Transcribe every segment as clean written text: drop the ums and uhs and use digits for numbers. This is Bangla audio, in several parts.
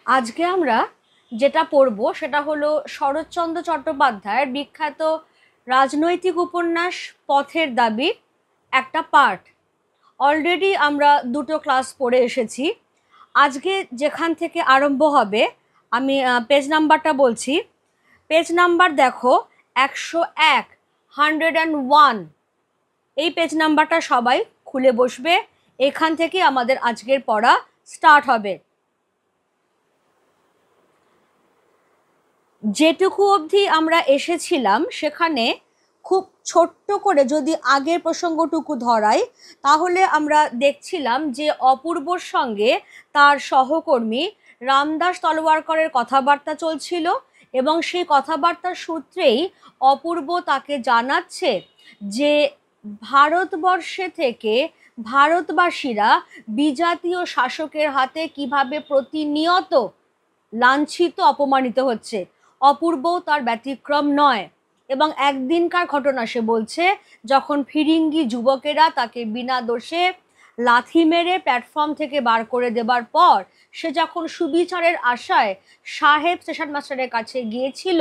আজকে আমরা যেটা পড়ব সেটা হলো শরৎচন্দ্র চট্টোপাধ্যায়ের বিখ্যাত রাজনৈতিক উপন্যাস পথের দাবির একটা পার্ট। অলরেডি আমরা দুটো ক্লাস পড়ে এসেছি। আজকে যেখান থেকে আরম্ভ হবে আমি পেজ নাম্বারটা বলছি। পেজ নাম্বার দেখো 101, 101। এই পেজ নাম্বারটা সবাই খুলে বসবে। এখান থেকে আমাদের আজকের পড়া স্টার্ট হবে। যেটুকু অবধি আমরা এসেছিলাম সেখানে খুব ছোট্ট করে যদি আগের প্রসঙ্গটুকু ধরাই, তাহলে আমরা দেখছিলাম যে অপূর্বর সঙ্গে তার সহকর্মী রামদাস তলওয়ারকরের কথাবার্তা চলছিল এবং সেই কথাবার্তার সূত্রেই অপূর্ব তাকে জানাচ্ছে যে ভারতবর্ষে থেকে ভারতবাসীরা বিজাতীয় শাসকের হাতে কিভাবে প্রতিনিয়ত লাঞ্ছিত অপমানিত হচ্ছে। অপূর্বও তার ব্যতিক্রম নয়। এবং একদিনকার ঘটনা সে বলছে, যখন ফিরিঙ্গি যুবকেরা তাকে বিনা দোষে লাথি মেরে প্ল্যাটফর্ম থেকে বার করে দেবার পর সে যখন সুবিচারের আশায় সাহেব স্টেশন মাস্টারের কাছে গিয়েছিল,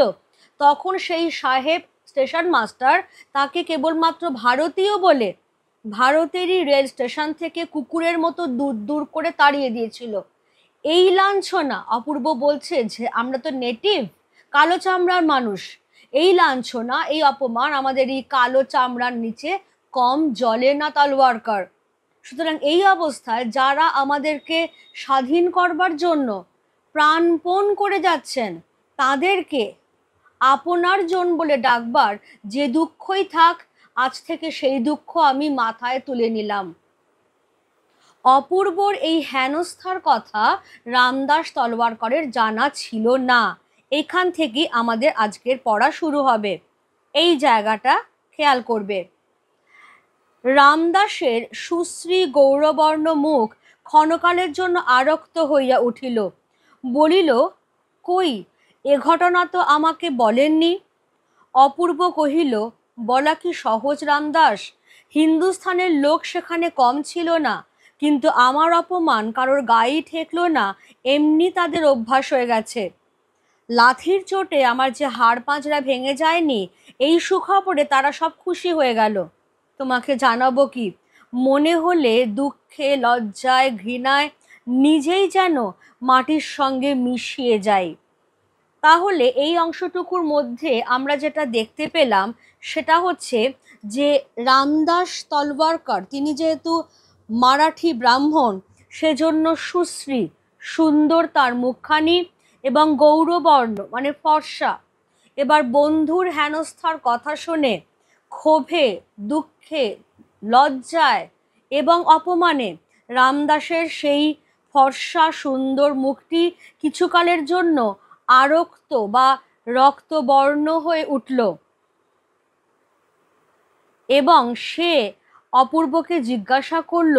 তখন সেই সাহেব স্টেশন মাস্টার তাকে কেবলমাত্র ভারতীয় বলে ভারতেরই রেল স্টেশন থেকে কুকুরের মতো দূর দূর করে তাড়িয়ে দিয়েছিল। এই লাঞ্ছনা, অপূর্ব বলছে যে আমরা তো নেটিভ, কালো চামড়ার মানুষ, এই লাঞ্ছনা, এই অপমান আমাদের এই কালো চামড়ার নিচে কম জ্বলে না তলোয়ারকার। সুতরাং এই অবস্থায় যারা আমাদেরকে স্বাধীন করবার জন্য প্রাণপণ করে যাচ্ছেন, তাদেরকে আপনার জন বলে ডাকবার যে দুঃখই থাক, আজ থেকে সেই দুঃখ আমি মাথায় তুলে নিলাম। অপূর্বর এই হেনস্থার কথা রামদাস তলওয়ারকরের জানা ছিল না। এখান থেকেই আমাদের আজকের পড়া শুরু হবে। এই জায়গাটা খেয়াল করবে। রামদাসের সুশ্রী গৌরবর্ণ মুখ ক্ষণকালের জন্য আরক্ত হইয়া উঠিল। বলিল, কই, এ ঘটনা তো আমাকে বলেননি। অপূর্ব কহিল, বলা কি সহজ রামদাস, হিন্দুস্থানের লোক সেখানে কম ছিল না, কিন্তু আমার অপমান কারোর গায়েই ঠেকল না, এমনি তাদের অভ্যাস হয়ে গেছে। লাথির চোটে আমার যে হাড় পাঁজরা ভেঙে যায়নি, এই সুখবরে তারা সব খুশি হয়ে গেল। তোমাকে জানাবো কি, মনে হলে দুঃখে, লজ্জায়, ঘৃণায় নিজেই যেন মাটির সঙ্গে মিশিয়ে যাই। তাহলে এই অংশটুকুর মধ্যে আমরা যেটা দেখতে পেলাম সেটা হচ্ছে যে রামদাস তলওয়ারকর তিনি যেহেতু মারাঠি ব্রাহ্মণ, সেজন্য সুশ্রী, সুন্দর তার মুখখানি এবং গৌরবর্ণ মানে ফর্সা। এবার বন্ধুর হেনস্থার কথা শুনে ক্ষোভে, দুঃখে, লজ্জায় এবং অপমানে রামদাসের সেই ফর্সা সুন্দর মুখটি কিছুকালের জন্য আরক্ত বা রক্তবর্ণ হয়ে উঠল এবং সে অপূর্বকে জিজ্ঞাসা করল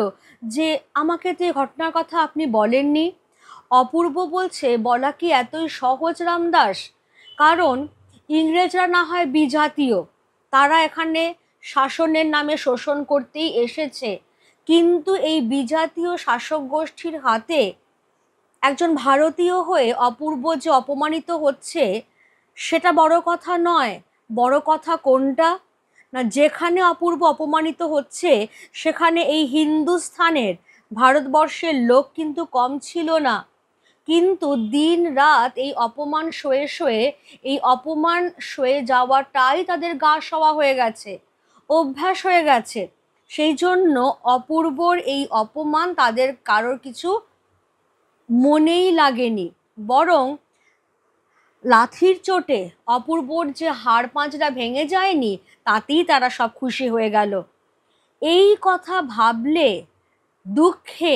যে আমাকে তো এই ঘটনার কথা আপনি বলেননি। অপূর্ব বলছে, বলা কি এতই সহজ রামদাস, কারণ ইংরেজরা না হয় বিজাতীয়, তারা এখানে শাসনের নামে শোষণ করতেই এসেছে, কিন্তু এই বিজাতীয় শাসক গোষ্ঠীর হাতে একজন ভারতীয় হয়ে অপূর্ব যে অপমানিত হচ্ছে সেটা বড় কথা নয়। বড় কথা কোনটা না, যেখানে অপূর্ব অপমানিত হচ্ছে সেখানে এই হিন্দুস্থানের, ভারতবর্ষের লোক কিন্তু কম ছিল না, কিন্তু দিন রাত এই অপমান সয়ে সয়ে, এই অপমান সয়ে যাওয়াটাই তাদের গা সওয়া হয়ে গেছে, অভ্যাস হয়ে গেছে। সেই জন্য অপূর্বর এই অপমান তাদের কারোর কিছু মনেই লাগেনি, বরং লাথির চোটে অপূর্বর যে হাড় পাঁজরা ভেঙে যায়নি তাতেই তারা সব খুশি হয়ে গেল। এই কথা ভাবলে দুঃখে,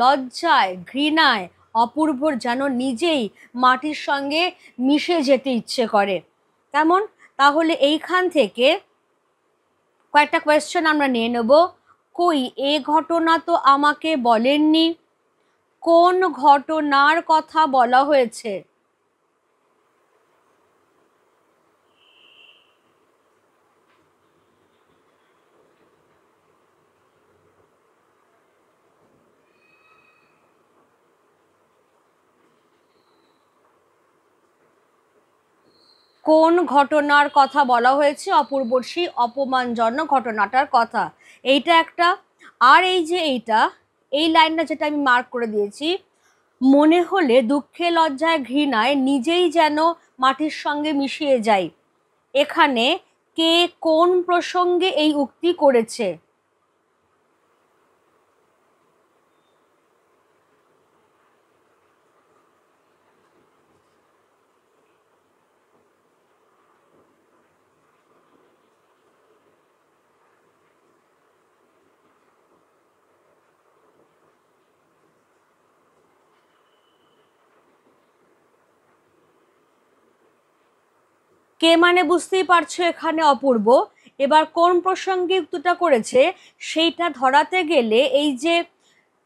লজ্জায়, ঘৃণায় অপূর্বর যেন নিজেই মাটির সঙ্গে মিশে যেতে ইচ্ছে করে। কেমন? তাহলে এইখান থেকে কয়েকটা কোয়েশ্চেন আমরা নিয়ে নেব। কই, এ ঘটনা তো আমাকে বলেননি। কোন ঘটনার কথা বলা হয়েছে? কোন ঘটনার কথা বলা হয়েছে? অপূর্বর সেই অপমানজনক ঘটনাটার কথা। এইটা একটা। আর এই যে এই লাইনটা যেটা আমি মার্ক করে দিয়েছি, মনে হলে দুঃখে লজ্জায় ঘৃণায় নিজেই যেন মাটির সঙ্গে মিশিয়ে যাই। এখানে কে কোন প্রসঙ্গে এই উক্তি করেছে? কে মানে বুঝতেই পারছো এখানে অপূর্ব। এবার কোন প্রসঙ্গে উক্তিটা করেছে সেইটা ধরাতে গেলে এই যে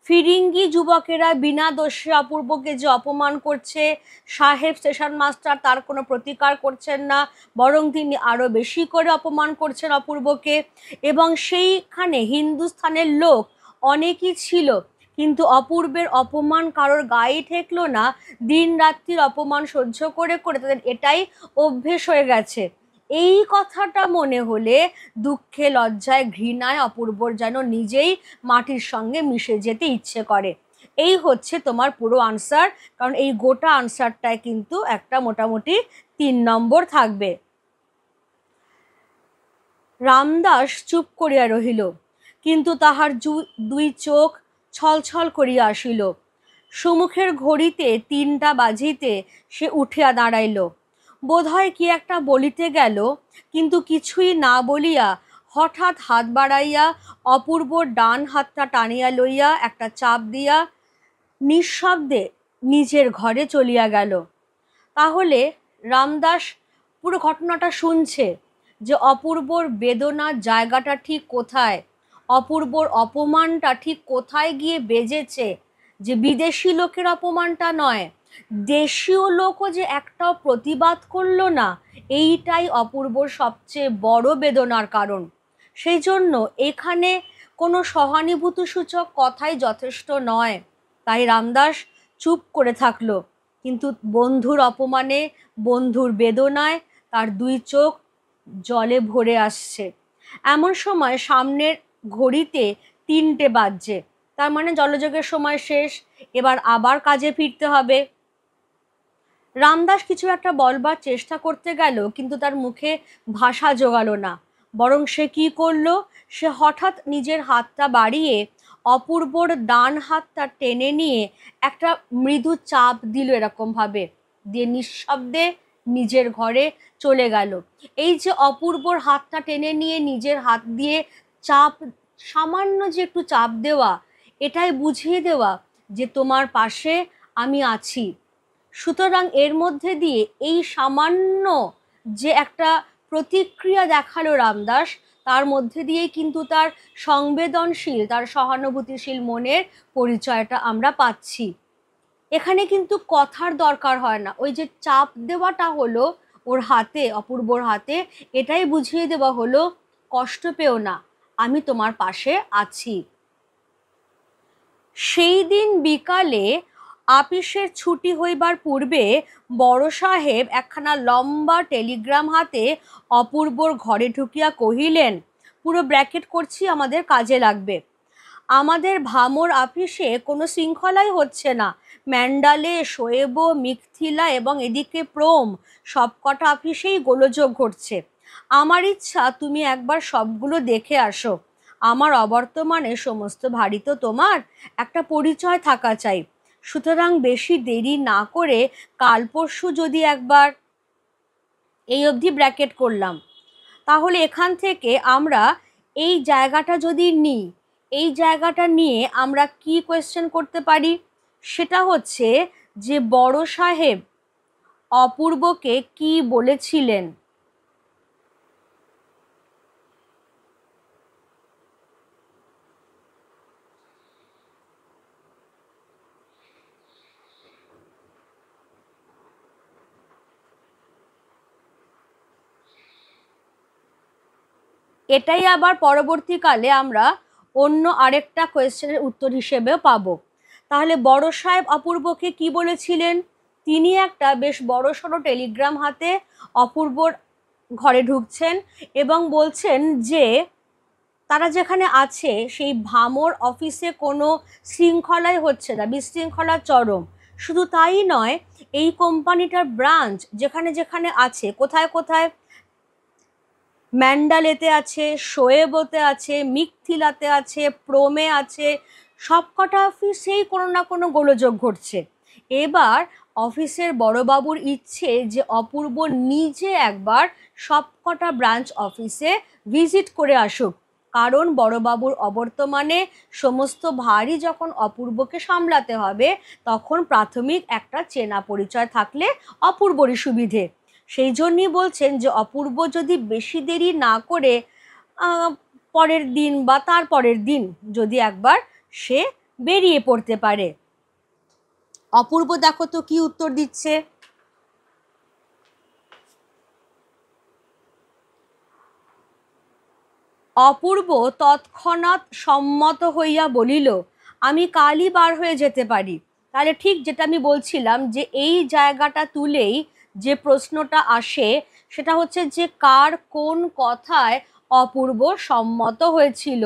ফিরিঙ্গি যুবকেরা বিনা দোষে অপূর্বকে যে অপমান করছে, সাহেব স্টেশন মাস্টার তার কোনো প্রতিকার করছেন না, বরং তিনি আরো বেশি করে অপমান করছেন অপূর্বকে। এবং সেইখানে হিন্দুস্থানের লোক অনেকই ছিল, কিন্তু অপূর্বের অপমান কারোর গায়ে ঠেকলো না। দিন রাত্রির অপমান সহ্য করে করে তাদের এটাই অভ্যেস হয়ে গেছে। এই কথাটা মনে হলে দুঃখে লজ্জায় ঘৃণায় অপূর্বর যেন নিজেই মাটির সঙ্গে মিশে যেতে ইচ্ছে করে। এই হচ্ছে তোমার পুরো আনসার, কারণ এই গোটা আনসারটায় কিন্তু একটা মোটামুটি 3 নম্বর থাকবে। রামদাস চুপ করিয়া রহিল, কিন্তু তাহার দুই চোখ ছলছল করিয়া আসিল। সুমুখের ঘড়িতে 3টা বাজিতে সে উঠিয়া দাঁড়াইল। বোধহয় কি একটা বলিতে গেল, কিন্তু কিছুই না বলিয়া হঠাৎ হাত বাড়াইয়া অপূর্বর ডান হাতটা টানিয়া লইয়া একটা চাপ দিয়া নিঃশব্দে নিজের ঘরে চলিয়া গেল। তাহলে রামদাস পুরো ঘটনাটা শুনছে যে অপূর্বর বেদনার জায়গাটা ঠিক কোথায়, অপূর্বর অপমানটা ঠিক কোথায় গিয়ে বেজেছে, যে বিদেশি লোকের অপমানটা নয়, দেশীয় লোকও যে একটাও প্রতিবাদ করলো না, এইটাই অপূর্বর সবচেয়ে বড় বেদনার কারণ। সেই জন্য এখানে কোনো সহানুভূতিসূচক কথাই যথেষ্ট নয়। তাই রামদাস চুপ করে থাকলো, কিন্তু বন্ধুর অপমানে, বন্ধুর বেদনায় তার 2 চোখ জলে ভরে আসছে। এমন সময় সামনের ঘড়িতে 3টে বাজছে, তার মানে জলযোগের সময় শেষ, এবার আবার কাজে ফিরতে হবে। রামদাস কিছু একটা বলবার চেষ্টা করতে গেল, কিন্তু তার মুখে ভাষা জোগালো না। বরং সে কি করলো, সে হঠাৎ নিজের হাতটা বাড়িয়ে অপূর্বর ডান হাতটা টেনে নিয়ে একটা মৃদু চাপ দিল এরকম ভাবে, দিয়ে নিঃশব্দে নিজের ঘরে চলে গেল। এই যে অপূর্বর হাতটা টেনে নিয়ে নিজের হাত দিয়ে চাপ, সামান্য যে একটু চাপ দেওয়া, এটাই বুঝিয়ে দেওয়া যে তোমার পাশে আমি আছি। সুতরাং এর মধ্যে দিয়ে এই সামান্য যে একটা প্রতিক্রিয়া দেখালো রামদাস, তার মধ্যে দিয়েই কিন্তু তার সংবেদনশীল, তার সহানুভূতিশীল মনের পরিচয়টা আমরা পাচ্ছি। এখানে কিন্তু কথার দরকার হয় না, ওই যে চাপ দেওয়াটা হলো ওর হাতে, অপূর্বর হাতে, এটাই বুঝিয়ে দেওয়া হলো কষ্ট পেও না, আমি তোমার পাশে আছি। সেই দিন বিকালে আপিসের ছুটি হইবার পূর্বে বড় সাহেব একখানা লম্বা টেলিগ্রাম হাতে অপূর্বর ঘরে ঢুকিয়া কহিলেন, পুরো ব্র্যাকেট করছি, আমাদের কাজে লাগবে। আমাদের ভামর আপিসে কোনো শৃঙ্খলাই হচ্ছে না। ম্যান্ডালে, শোয়েবো, মিকথিলা এবং এদিকে প্রোম, সবকটা আপিসেই গোলযোগ ঘটছে। আমার ইচ্ছা তুমি একবার সবগুলো দেখে আসো। আমার অবর্তমানে সমস্ত ভারী তো তোমার, একটা পরিচয় থাকা চাই। সুতরাং বেশি দেরি না করে কাল পরশু যদি একবার, এই অবধি ব্র্যাকেট করলাম, তাহলে এখান থেকে আমরা এই জায়গাটা যদি নিই, এই জায়গাটা নিয়ে আমরা কি কোয়েশ্চেন করতে পারি, সেটা হচ্ছে যে বড় সাহেব অপূর্বকে কি বলেছিলেন। এটাই আবার পরবর্তীকালে আমরা অন্য আরেকটা কোয়েশ্চেনের উত্তর হিসেবেও পাবো। তাহলে বড় সাহেব অপূর্বকে কি বলেছিলেন? তিনি একটা বেশ বড়সড় টেলিগ্রাম হাতে অপূর্বর ঘরে ঢুকছেন এবং বলছেন যে তারা যেখানে আছে সেই ভামর অফিসে কোনো শৃঙ্খলাই হচ্ছে না, বিশৃঙ্খলা চরম। শুধু তাই নয়, এই কোম্পানিটার ব্রাঞ্চ যেখানে যেখানে আছে, কোথায় কোথায় ম্যান্ডালেতে আছে, শোয়েবতে আছে, মিকথিলাতে আছে, প্রোমে আছে, সবকটা অফিসেই কোনো না কোনো গোলযোগ ঘটছে। এবার অফিসের বড়বাবুর ইচ্ছে যে অপূর্ব নিজে একবার সবকটা ব্রাঞ্চ অফিসে ভিজিট করে আসুক, কারণ বড়বাবুর অবর্তমানে সমস্ত ভারই যখন অপূর্বকে সামলাতে হবে, তখন প্রাথমিক একটা চেনা পরিচয় থাকলে অপূর্বরই সুবিধে। সেই জন্যই বলছেন যে অপূর্ব যদি বেশি দেরি না করে পরের দিন বা তার পরের দিন যদি একবার সে বেরিয়ে পড়তে পারে। অপূর্ব দেখো তো কি উত্তর দিচ্ছে। অপূর্ব তৎক্ষণাৎ সম্মত হইয়া বলিল, আমি কালই বার হয়ে যেতে পারি। তাহলে ঠিক যেটা আমি বলছিলাম যে এই জায়গাটা তুলেই যে প্রশ্নটা আসে সেটা হচ্ছে যে কার কোন কথায় অপূর্ব সম্মত হয়েছিল।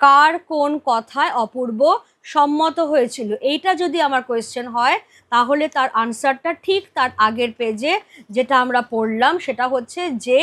কার কোন কথায় অপূর্ব সম্মত হয়েছিল, এইটা যদি আমার কোয়েশ্চেন হয় তাহলে তার আনসারটা ঠিক তার আগের পেজে যেটা আমরা পড়লাম, সেটা হচ্ছে যে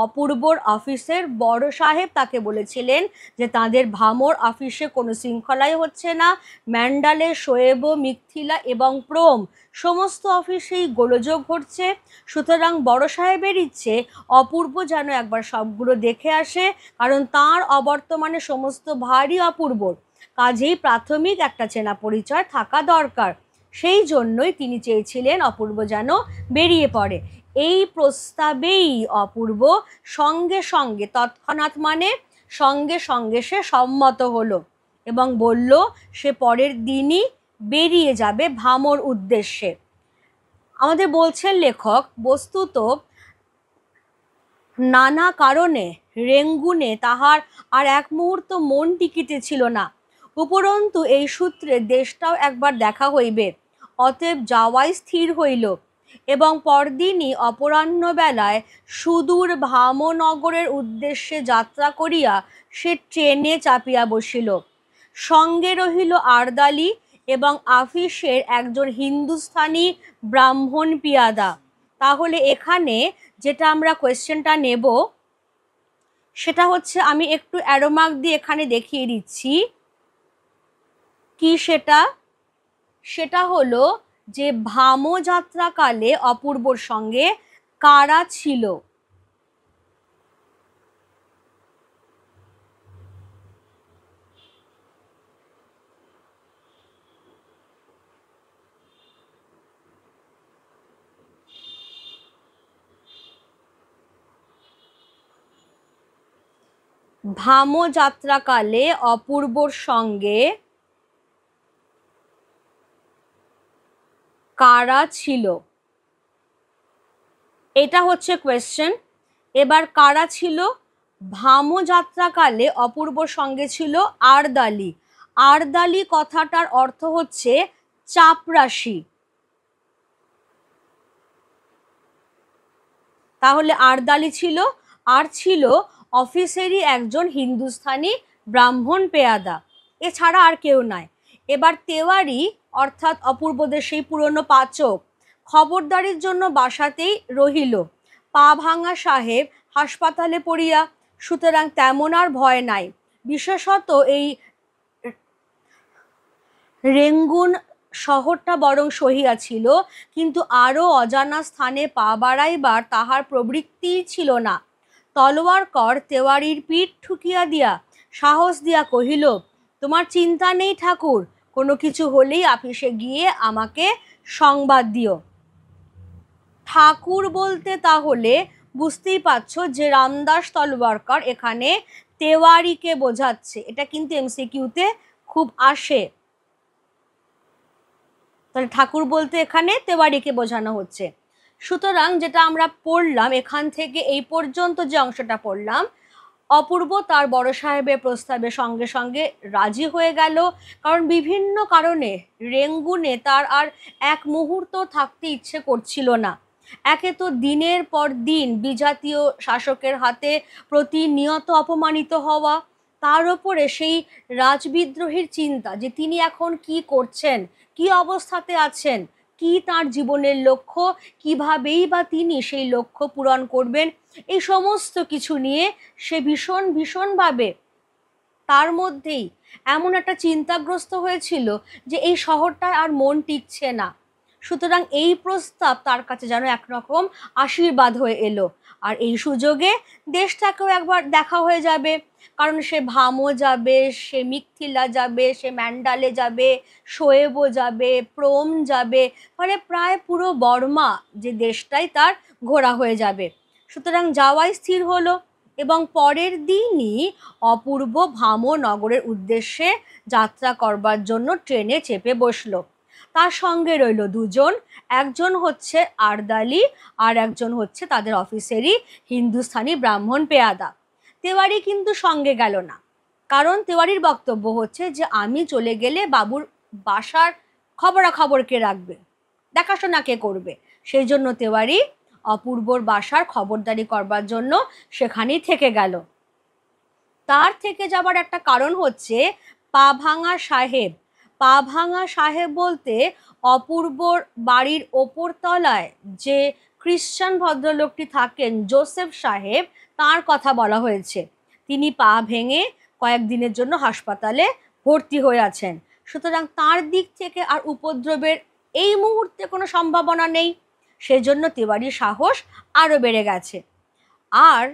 অপূর্বর অফিসের বড় সাহেব তাকে বলেছিলেন যে তাদের ভামর অফিসে কোনো শৃঙ্খলাই হচ্ছে না, ম্যান্ডালে, শোয়েব, মিকথিলা এবং প্রোম সমস্ত অফিসেই গোলযোগ ঘটছে। সুতরাং বড় সাহেবের ইচ্ছে অপূর্ব যেন একবার সবগুলো দেখে আসে, কারণ তার অবর্তমানে সমস্ত ভারই অপূর্বর, কাজেই প্রাথমিক একটা চেনা পরিচয় থাকা দরকার। সেই জন্যই তিনি চেয়েছিলেন অপূর্ব যেন বেরিয়ে পড়ে। এই প্রস্তাবেই অপূর্ব সঙ্গে সঙ্গে, তৎক্ষণাৎ মানে সঙ্গে সঙ্গে সে সম্মত হলো এবং বলল সে পরের দিনই বেরিয়ে যাবে ভামর উদ্দেশ্যে। আমাদের বলছেন লেখক, বস্তুত নানা কারণে রেঙ্গুনে তাহার আর এক মুহূর্ত মন টিকিতেছিল না। উপরন্তু এই সূত্রে দেশটাও একবার দেখা হইবে, অতএব যাওয়াই স্থির হইল এবং পরদিনই অপরাহ্ন বেলায় সুদূর ভামনগরের উদ্দেশ্যে যাত্রা করিয়া সে ট্রেনে চাপিয়া বসিল। সঙ্গে রহিল আরদালি এবং আফিসের একজন হিন্দুস্থানি ব্রাহ্মণ পিয়াদা। তাহলে এখানে যেটা আমরা কোয়েশ্চেনটা নেব সেটা হচ্ছে, আমি একটু অ্যারোমার্ক দিয়ে এখানে দেখিয়ে দিচ্ছি কি সেটা হলো যে ভামযাত্রাকালে অপূর্বর সঙ্গে কারা ছিল। ভামযাত্রাকালে অপূর্বর সঙ্গে কারা ছিল, এটা হচ্ছে কোয়েশ্চেন। এবার কারা ছিল? ভামযাত্রাকালে অপূর্বর সঙ্গে ছিল আরদালি। আরদালি কথাটার অর্থ হচ্ছে চাপরাশি। তাহলে আরদালি ছিল, আর ছিল অফিসেরই একজন হিন্দুস্থানি ব্রাহ্মণ পেয়াদা, এছাড়া আর কেউ নাই। এবার তেওয়ারি অর্থাৎ অপূর্বদের সেই পুরনো পাচক খবরদারির জন্য বাসাতেই রহিল। পা ভাঙা সাহেব হাসপাতালে পড়িয়া, সুতরাং তেমন আর ভয় নাই। বিশেষত এই রেঙ্গুন শহরটা বরং সহিয়াছিল, কিন্তু আরও অজানা স্থানে পা বাড়াইবার তাহার প্রবৃত্তিই ছিল না। তলোয়ারকর তেওয়ারির পিঠ ঠুকিয়া দিয়া সাহস দিয়া কহিল, তোমার চিন্তা নেই ঠাকুর, কোনো কিছু হলেই আপিসে গিয়ে আমাকে সংবাদ দিও। ঠাকুর বলতে তাহলে বুঝতেই পারছো যে রামদাস তলওয়ারকর এখানে তেওয়ারিকে বোঝাচ্ছে। এটা কিন্তু এমসিকিউতে খুব আসে। তাহলে ঠাকুর বলতে এখানে তেওয়ারিকে বোঝানো হচ্ছে। সুতরাং যেটা আমরা পড়লাম এখান থেকে এই পর্যন্ত যে অংশটা পড়লাম, অপূর্ব তার বড় সাহেবের প্রস্তাবে সঙ্গে সঙ্গে রাজি হয়ে গেল। কারণ বিভিন্ন কারণে রেঙ্গুনে তার আর এক মুহূর্ত থাকতে ইচ্ছে করছিল না। একে তো দিনের পর দিন বিজাতীয় শাসকের হাতে প্রতিনিয়ত অপমানিত হওয়া, তার ওপরে সেই রাজবিদ্রোহীর চিন্তা যে তিনি এখন কি করছেন, কি অবস্থাতে আছেন, কি তার জীবনের লক্ষ্য, কিভাবেই বা তিনি সেই লক্ষ্য পূরণ করবেন, এই সমস্ত কিছু নিয়ে সে ভীষণভাবে তার মধ্যেই এমন একটা চিন্তাগ্রস্ত হয়েছিল যে এই শহরটায় আর মন টিকছে না। সুতরাং এই প্রস্তাব তার কাছে যেন একরকম আশীর্বাদ হয়ে এলো। আর এই সুযোগে দেশটাকেও একবার দেখা হয়ে যাবে। কারণ সে ভামও যাবে, সে মিথিলা যাবে, সে ম্যান্ডালে যাবে, শোয়েবও যাবে, প্রোম যাবে, ফলে প্রায় পুরো বর্মা যে দেশটাই তার ঘোরা হয়ে যাবে। সুতরাং যাওয়াই স্থির হলো এবং পরের দিনই অপূর্ব ভামো নগরের উদ্দেশ্যে যাত্রা করবার জন্য ট্রেনে চেপে বসলো। তার সঙ্গে রইল দুজন, একজন হচ্ছে আর্দালি আর একজন হচ্ছে তাদের অফিসেরই হিন্দুস্তানি ব্রাহ্মণ পেয়াদা। তেওয়ারি কিন্তু সঙ্গে গেল না, কারণ তেওয়ারির বক্তব্য হচ্ছে যে আমি চলে গেলে বাবুর বাসার খবরাখবর কে রাখবে, দেখাশোনা কে করবে। সেই জন্য তেওয়ারি অপূর্বর বাসার খবরদারি করবার জন্য সেখানেই থেকে গেল। তার থেকে যাবার একটা কারণ হচ্ছে পাভাঙা সাহেব। পাভাঙা সাহেব বলতে অপূর্বর বাড়ির ওপর তলায় যে খ্রিস্টান ভদ্রলোকটি থাকেন জোসেফ সাহেব, তার কথা বলা হয়েছে। তিনি পা ভেঙে কয়েকদিনের জন্য হাসপাতালে ভর্তি হয়ে আছেন। সুতরাং তার দিক থেকে আর উপদ্রবের এই মুহূর্তে কোনো সম্ভাবনা নেই। সেজন্য তেওয়ারির সাহস আরও বেড়ে গেছে। আর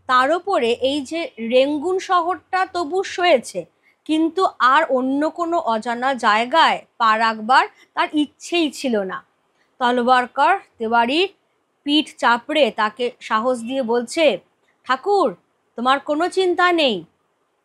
তার উপরে এই যে রেঙ্গুন শহরটা তবু সয়েছে, কিন্তু আর অন্য কোনো অজানা জায়গায় পা রাখবার তার ইচ্ছেই ছিল না। তলওয়ারকর তেওয়ারির পিঠ চাপড়ে তাকে সাহস দিয়ে বলছে, ঠাকুর তোমার কোনো চিন্তা নেই,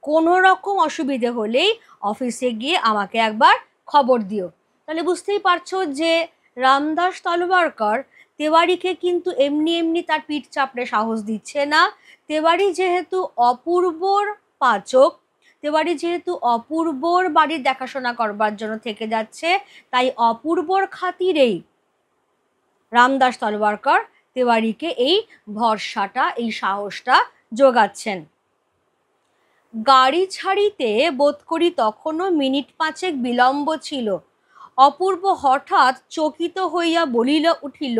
কোনো রকম অসুবিধে হলেই অফিসে গিয়ে আমাকে একবার খবর দিও। তাহলে বুঝতেই পারছো যে রামদাস তলওয়ারকর তেওয়ারিকে কিন্তু এমনি এমনি তার পিঠ চাপড়ে সাহস দিচ্ছে না। তেওয়ারি যেহেতু অপূর্বর পাচক, তেওয়ারি যেহেতু অপূর্বর বাড়ির দেখাশোনা করবার জন্য থেকে যাচ্ছে, তাই অপূর্বর খাতিরেই রামদাস তলওয়ারকর তেওয়ারিকে এই ভরসাটা, এই সাহসটা যোগাচ্ছেন। গাড়ি ছাড়িতে বোধ করি তখনও মিনিট পাঁচেক বিলম্ব ছিল। অপূর্ব হঠাৎ চকিত হইয়া বলিল উঠিল,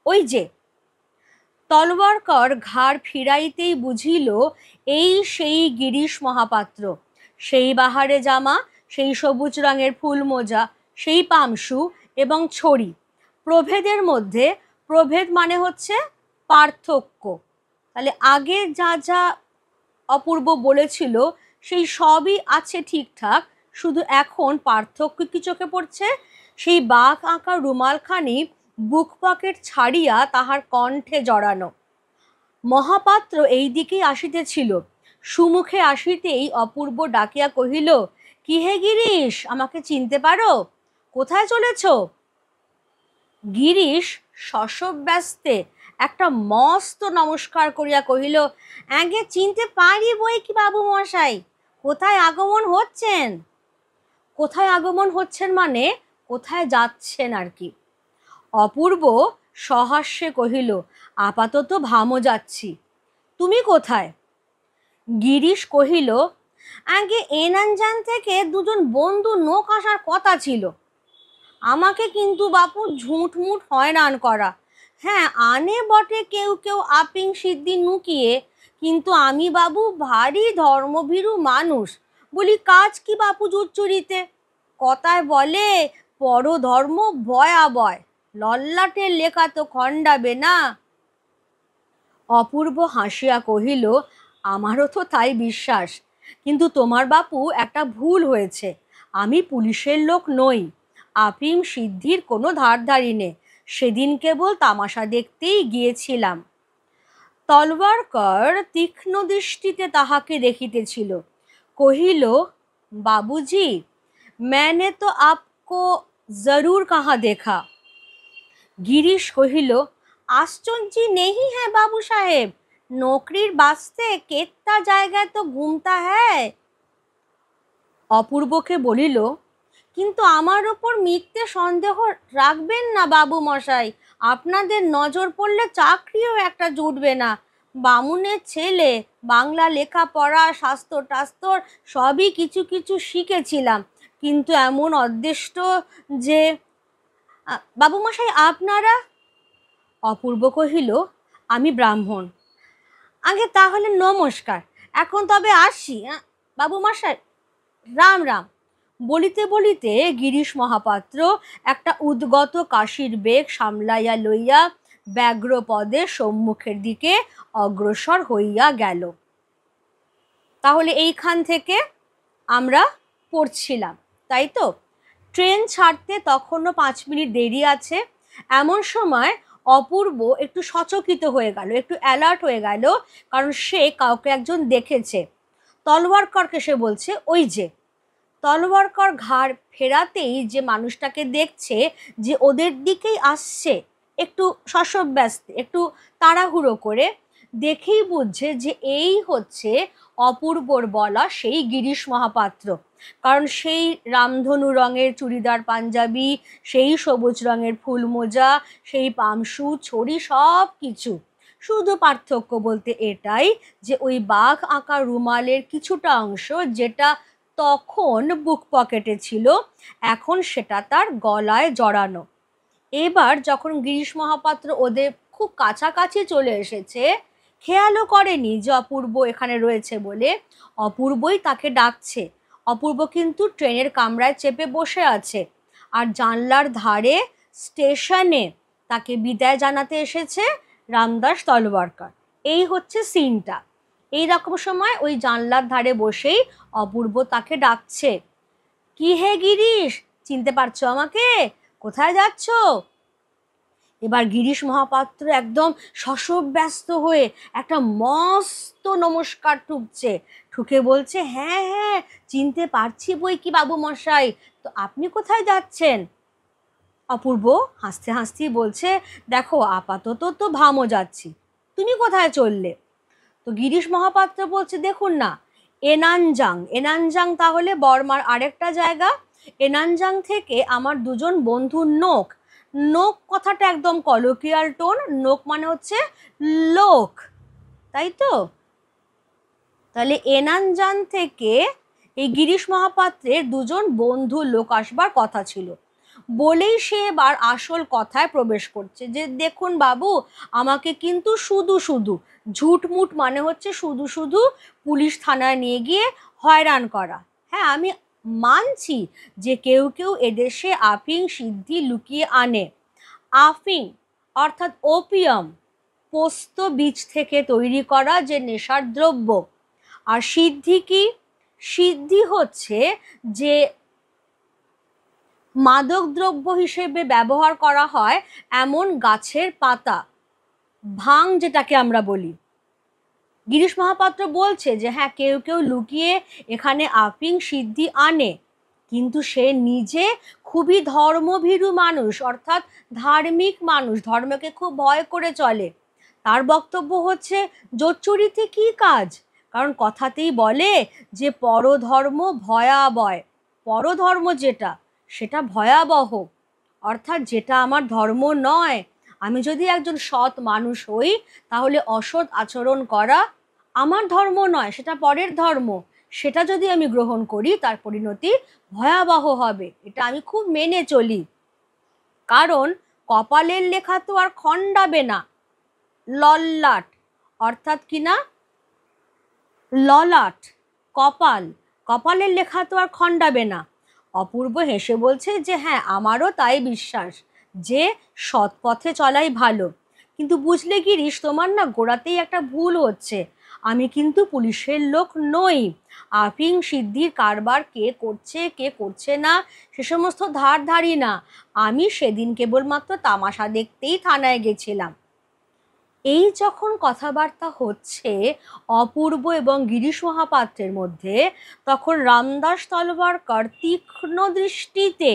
ওই যে। তলওয়ারকর ঘাড় ফিরাইতেই বুঝিল এই সেই গিরিশ মহাপাত্র। সেই বাহারে জামা, সেই সবুজ রঙের ফুল মোজা, সেই পামসু এবং ছড়ি। প্রভেদের মধ্যে প্রভেদ মানে হচ্ছে পার্থক্য। তাহলে আগে যা যা অপূর্ব বলেছিল সেই সবই আছে ঠিকঠাক, শুধু এখন পার্থক্য কি চোখে পড়ছে, সেই বাঘ আঁকা রুমালখানি বুক পকেট ছাড়িয়া তাহার কণ্ঠে জড়ানো। মহাপাত্র এই দিকেই আসিতেছিল। সুমুখে আসিতেই অপূর্ব ডাকিয়া কহিল, কি হে গিরিশ, আমাকে চিনতে পারো? কোথায় চলেছ? গিরিশ শশব্যস্তে একটা মস্ত নমস্কার করিয়া কহিল, আগে চিনতে পারি বই কি বাবু মশাই, কোথায় আগমন হচ্ছেন? কোথায় আগমন হচ্ছেন মানে কোথায় যাচ্ছেন আর কি। অপূর্ব সহাস্যে কহিল, আপাতত ভামো যাচ্ছি। তুমি কোথায়? গিরিশ কহিল, আগে এনাঞ্জান থেকে দুজন বন্ধু নোক আসার কথা ছিল। আমাকে কিন্তু বাপু ঝুঁটমুট হয়রান করা। হ্যাঁ, আনে বটে কেউ কেউ আপিং সিদ্ধি নুকিয়ে, কিন্তু আমি বাবু ভারী ধর্মভীরু মানুষ, বলি কাজ কি বাপু জুচ্চুরিতে। কথায় বলে পরধর্ম ভয়াবয়, লল্লাটের লেখা তো খণ্ডাবে না। অপূর্ব হাসিয়া কহিল, আমারও তো তাই বিশ্বাস, কিন্তু তোমার বাপু একটা ভুল হয়েছে। আমি পুলিশের লোক নই, আপিং সিদ্ধির কোনো ধারধারি নেই। সেদিন কেবল তামাশা দেখতেই গিয়েছিলাম। তলওয়ারকর তীক্ষ্ণ দৃষ্টিতে তাহাকে দেখিতেছিল। কহিল, বাবুজি, मैंने तो आपको जरूर कहाँ देखा। गिरीश कहिल, आश्चर्य नहीं है बाबू साहेब, नौकरीर बास्ते केतना जायगाय तो घूमता है। অপূর্বকে বলিল, কিন্তু আমার ওপর মিথ্যে সন্দেহ রাখবেন না বাবু মশাই, আপনাদের নজর পড়লে চাকরিও একটা জুটবে না। বামুনের ছেলে, বাংলা লেখাপড়া শাস্ত্র টাস্ত্র সবই কিছু কিছু শিখেছিলাম, কিন্তু এমন অদৃষ্ট যে। বাবু মশাই আপনারা? অপূর্ব কহিল, আমি ব্রাহ্মণ। আগে তাহলে নমস্কার, এখন তবে আসি। বাবু মশাই, রাম রাম। বলিতে বলিতে গিরিশ মহাপাত্র একটা উদ্গত কাশির বেগ সামলাইয়া লইয়া ব্যগ্রপদে সম্মুখের দিকে অগ্রসর হইয়া গেল। তাহলে এইখান থেকে আমরা পড়ছিলাম, তাই তো? ট্রেন ছাড়তে তখনও 5 মিনিট দেরি আছে। এমন সময় অপূর্ব একটু সচকিত হয়ে গেল, একটু অ্যালার্ট হয়ে গেল, কারণ সে কাউকে একজন দেখেছে। তলওয়ারকরকে সে বলছে, ওই যে। তলওয়ারকর ঘাড় ফেরাতেই যে মানুষটাকে দেখছে যে ওদের দিকেই আসছে, একটু শশব্যস্ত, একটু তাড়াহুড়ো করে, দেখেই বুঝছে যে এই হচ্ছে অপূর্বর বলা সেই গিরিশ মহাপাত্র। কারণ সেই রামধনু রঙের চুড়িদার পাঞ্জাবি, সেই সবুজ রঙের ফুল মোজা, সেই পামসু ছড়ি, সব কিছু। শুধু পার্থক্য বলতে এটাই যে ওই বাঘ আঁকা রুমালের কিছুটা অংশ যেটা তখন বুক পকেটে ছিল, এখন সেটা তার গলায় জড়ানো। এবার যখন গিরিশ মহাপাত্র ওদের খুব কাছাকাছি চলে এসেছে, খেয়ালও করেনি যে অপূর্ব এখানে রয়েছে বলে। অপূর্বই তাকে ডাকছে। অপূর্ব কিন্তু ট্রেনের কামরায় চেপে বসে আছে, আর জানলার ধারে স্টেশনে তাকে বিদায় জানাতে এসেছে রামদাস তলওয়ারকর। এই হচ্ছে সিনটা। এই রকম সময় ওই জানলার ধারে বসেই অপূর্ব তাকে ডাকছে, কি হে গিরিশ, চিনতে পারছো আমাকে? কোথায় যাচ্ছ? এবার গিরিশ মহাপাত্র একদম শশব্যস্ত হয়ে একটা মস্ত নমস্কার ঠুকছে, ঠুকে বলছে, হ্যাঁ হ্যাঁ চিনতে পারছি বই কি বাবু মশাই, তো আপনি কোথায় যাচ্ছেন? অপূর্ব হাসতে হাসতেই বলছে, দেখো আপাতত তো ভামো যাচ্ছি, তুমি কোথায় চললে? তো গিরিশ মহাপাত্র বলছে, দেখুন না, এনানজাং। এনানজাং তাহলে বর্মার আরেকটা জায়গা। এনানজাং থেকে আমার দুজন বন্ধু নোক। নোক কথাটা একদম কলোকিয়াল টোন, নোক মানে হচ্ছে লোক, তাই তো? তাহলে এনানজাং থেকে এই গিরিশ মহাপাত্রের দুজন বন্ধু লোক আসবার কথা ছিল বলেই সে এবার আসল কথায় প্রবেশ করছে, যে দেখুন বাবু, আমাকে কিন্তু শুধু শুধু, ঝুটমুট মানে হচ্ছে শুধু শুধু পুলিশ থানায় নিয়ে গিয়ে হয়রান করা। হ্যাঁ, আমি মানছি যে কেউ কেউ এদেশে আফিং সিদ্ধি লুকিয়ে আনে। আফিং অর্থাৎ ওপিয়াম, পোস্ত বীজ থেকে তৈরি করা যে নেশার দ্রব্য। আর সিদ্ধি কি? সিদ্ধি হচ্ছে যে মাদক দ্রব্য হিসেবে ব্যবহার করা হয় এমন গাছের পাতা, ভাং যেটাকে আমরা বলি। গিরিশ মহাপাত্র বলছে যে হ্যাঁ, কেউ কেউ লুকিয়ে এখানে আফিং সিদ্ধি আনে, কিন্তু সে নিজে খুবই ধর্মভীরু মানুষ, অর্থাৎ ধার্মিক মানুষ, ধর্মকে খুব ভয় করে চলে। তার বক্তব্য হচ্ছে, জোচ্চুরিতে কি কাজ? কারণ কথাতেই বলে যে পরধর্ম ভয়াবয়। পরধর্ম যেটা, সেটা ভয়াবহ, অর্থাৎ যেটা আমার ধর্ম নয়। আমি যদি একজন সৎ মানুষ হই, তাহলে অসৎ আচরণ করা আমার ধর্ম নয়, সেটা পরের ধর্ম। সেটা যদি আমি গ্রহণ করি, তার পরিণতি ভয়াবহ হবে। এটা আমি খুব মেনে চলি, কারণ কপালের লেখা তো আর খণ্ডাবে না। লল্লাট অর্থাৎ কি না, ললাট, কপাল, কপালের লেখা তো আর খণ্ডাবে না। অপূর্ব হেসে বলছে যে হ্যাঁ, আমারও তাই বিশ্বাস যে সৎ পথে চলাই ভালো। কিন্তু বুঝলে গিরিশ, তোমার না গোড়াতেই একটা ভুল হচ্ছে। আমি কিন্তু পুলিশের লোক নই। আফিং সিদ্ধির কারবার কে করছে না সে সমস্ত ধার ধারি না। আমি সেদিন কেবলমাত্র তামাশা দেখতেই থানায় গেছিলাম। এই যখন কথাবার্তা হচ্ছে অপূর্ব এবং গিরিশ মহাপাত্রের মধ্যে, তখন রামদাস তলওয়ারকর তীক্ষ্ণ দৃষ্টিতে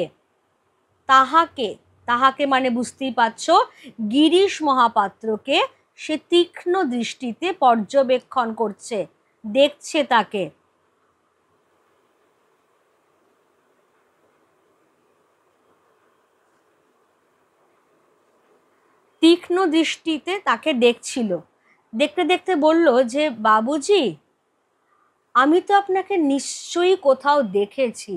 তাহাকে তাহাকে মানে বুঝতেই পারছ, গিরিশ মহাপাত্রকে সে তীক্ষ্ণ দৃষ্টিতে পর্যবেক্ষণ করছে, দেখছে তাকে। তীক্ষ্ণ দৃষ্টিতে তাকে দেখছিল। দেখতে দেখতে বলল যে, বাবুজি, আমি তো আপনাকে নিশ্চয়ই কোথাও দেখেছি।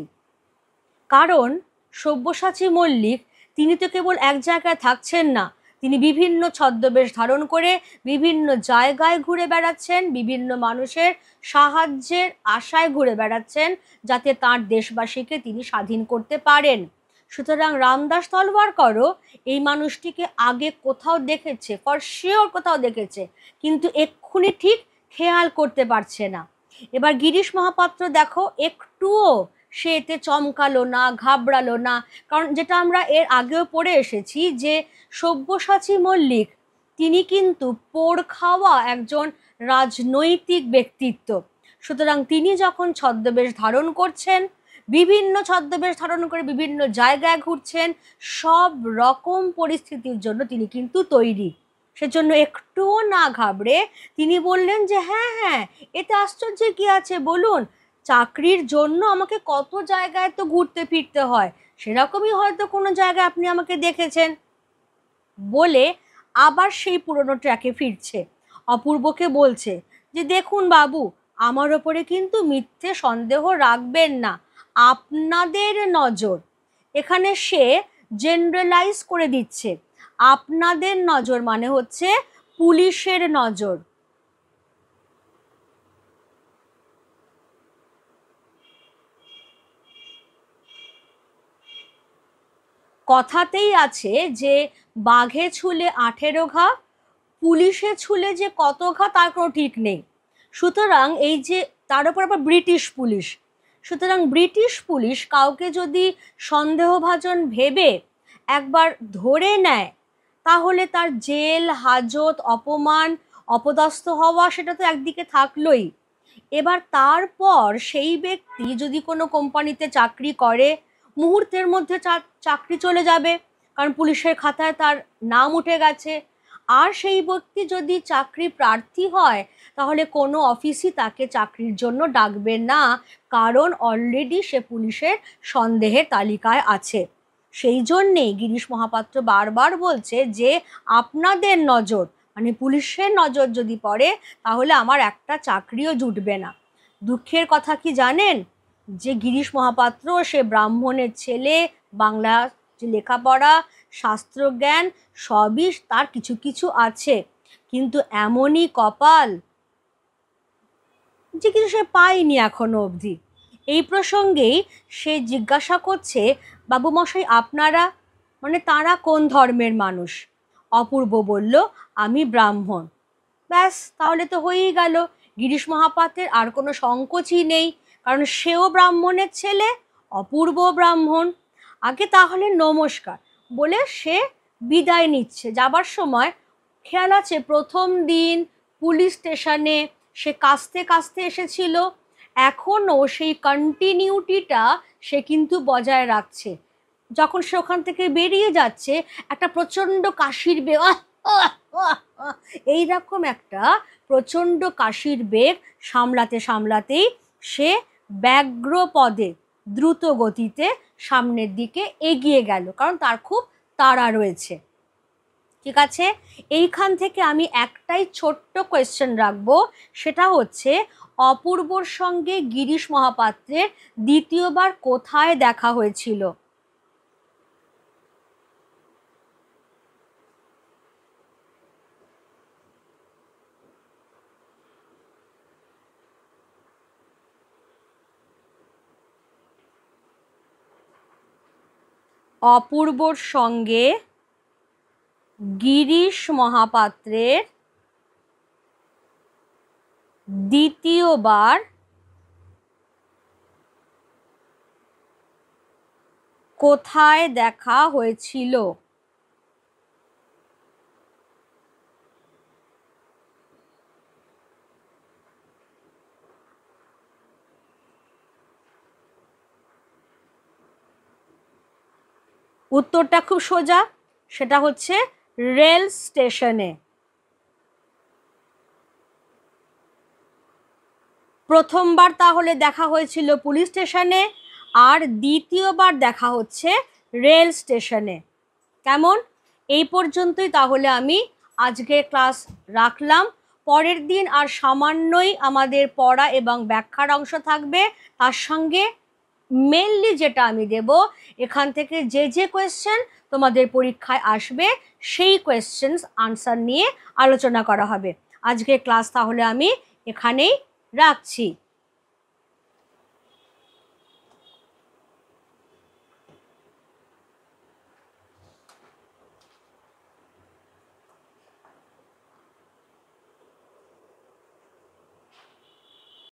কারণ সব্যসাচী মল্লিক তিনি তো কেবল এক জায়গায় থাকছেন না, তিনি বিভিন্ন ছদ্মবেশ ধারণ করে বিভিন্ন জায়গায় ঘুরে বেড়াচ্ছেন, বিভিন্ন মানুষের সাহায্যের আশায় ঘুরে বেড়াচ্ছেন, যাতে তাঁর দেশবাসীকে তিনি স্বাধীন করতে পারেন। সুতরাং রামদাস তলওয়ারকরও এই মানুষটিকে আগে কোথাও দেখেছে, ফর শিওর কোথাও দেখেছে, কিন্তু এক্ষুনি ঠিক খেয়াল করতে পারছে না। এবার গিরিশ মহাপাত্র দেখো একটুও সে এতে চমকালো না, ঘাবড়ালো না। কারণ যেটা আমরা এর আগেও পড়ে এসেছি যে সব্যসাচী মল্লিক তিনি কিন্তু পোড় খাওয়া একজন রাজনৈতিক ব্যক্তিত্ব। সুতরাং তিনি যখন ছদ্মবেশ ধারণ করছেন, বিভিন্ন ছদ্মবেশ ধারণ করে বিভিন্ন জায়গায় ঘুরছেন, সব রকম পরিস্থিতির জন্য তিনি কিন্তু তৈরি। সেজন্য একটুও না ঘাবড়ে তিনি বললেন যে, হ্যাঁ হ্যাঁ, এতে আশ্চর্যের কি আছে বলুন, চাকরির জন্য আমাকে কত জায়গায় তো ঘুরতে ফিরতে হয়, সেরকমই হয়তো কোনো জায়গায় আপনি আমাকে দেখেছেন। বলে আবার সেই পুরনো ট্র্যাকে ফিরছে, অপূর্বকে বলছে যে, দেখুন বাবু, আমার ওপরে কিন্তু মিথ্যে সন্দেহ রাখবেন না, আপনাদের নজর, এখানে সে জেনারেলাইজ করে দিচ্ছে, আপনাদের নজর মানে হচ্ছে পুলিশের নজর। কথাতেই আছে যে বাঘে ছুলে 18 ঘা, পুলিশে ছুলে যে কত ঘা তার কোনো ঠিক নেই। সুতরাং এই যে তার উপর আবার ব্রিটিশ পুলিশ, সুতরাং ব্রিটিশ পুলিশ কাউকে যদি সন্দেহভাজন ভেবে একবার ধরে নেয়, তাহলে তার জেল হাজত, অপমান, অপদস্থ হওয়া সেটা তো একদিকে থাকলোই। এবার তারপর সেই ব্যক্তি যদি কোনো কোম্পানিতে চাকরি করে, মুহূর্তের মধ্যে চাকরি চলে যাবে, কারণ পুলিশের খাতায় তার নাম উঠে গেছে। আর সেই ব্যক্তি যদি চাকরি প্রার্থী হয়, তাহলে কোনো অফিসই তাকে চাকরির জন্য ডাকবে না, কারণ অলরেডি সে পুলিশের সন্দেহের তালিকায় আছে। সেই জন্যেই গিরিশ মহাপাত্র বারবার বলছে যে আপনাদের নজর মানে পুলিশের নজর যদি পড়ে, তাহলে আমার একটা চাকরিও জুটবে না। দুঃখের কথা কি জানেন, যে গিরিশ মহাপাত্র সে ব্রাহ্মণের ছেলে, বাংলা লেখাপড়া, শাস্ত্রজ্ঞান সবই তার কিছু কিছু আছে, কিন্তু এমনই কপাল যে কিছু সে পায়নি এখনো অবধি। এই প্রসঙ্গেই সে জিজ্ঞাসা করছে, বাবুমশাই আপনারা মানে তারা কোন ধর্মের মানুষ? অপূর্ব বলল, আমি ব্রাহ্মণ। ব্যাস, তাহলে তো হয়েই গেল, গিরিশ মহাপাত্রের আর কোনো সংকোচই নেই, কারণ সেও ব্রাহ্মণের ছেলে, অপূর্ব ব্রাহ্মণ। আগে তাহলে নমস্কার বলে সে বিদায় নিচ্ছে। যাবার সময় খেয়াল আছে প্রথম দিন পুলিশ স্টেশনে সে কাস্তে কাস্তে এসেছিল, এখনও সেই কন্টিনিউটিটা সে কিন্তু বজায় রাখছে। যখন সে ওখান থেকে বেরিয়ে যাচ্ছে, একটা প্রচণ্ড কাশির বেগ, এইরকম একটা প্রচণ্ড কাশির বেগ সামলাতে সামলাতেই সে ব্যগ্র পদে দ্রুত গতিতে সামনের দিকে এগিয়ে গেল, কারণ তার খুব তাড়া রয়েছে। ঠিক আছে, এইখান থেকে আমি একটাই ছোট্ট কোয়েশ্চেন রাখবো, সেটা হচ্ছে অপূর্বর সঙ্গে গিরিশ মহাপাত্রের দ্বিতীয়বার কোথায় দেখা হয়েছিল? অপূর্বর সঙ্গে গিরিশ মহাপাত্রের দ্বিতীয়বার কোথায় দেখা হয়েছিল? উত্তরটা খুব সোজা, সেটা হচ্ছে রেল স্টেশনে। প্রথমবার তাহলে দেখা হয়েছিল পুলিশ স্টেশনে, আর দ্বিতীয়বার দেখা হচ্ছে রেল স্টেশনে। কেমন? এই পর্যন্তই তাহলে আমি আজকের ক্লাস রাখলাম। পরের দিন আর সামান্যই আমাদের পড়া এবং ব্যাখ্যার অংশ থাকবে। তার সঙ্গে মেনলি যেটা আমি দেব, এখান থেকে যে যে কোয়েশ্চেন তোমাদের পরীক্ষায় আসবে সেই কোয়েশ্চেন্স আনসার নিয়ে আলোচনা করা হবে। আজকের ক্লাস তাহলে আমি এখানেই রাখছি।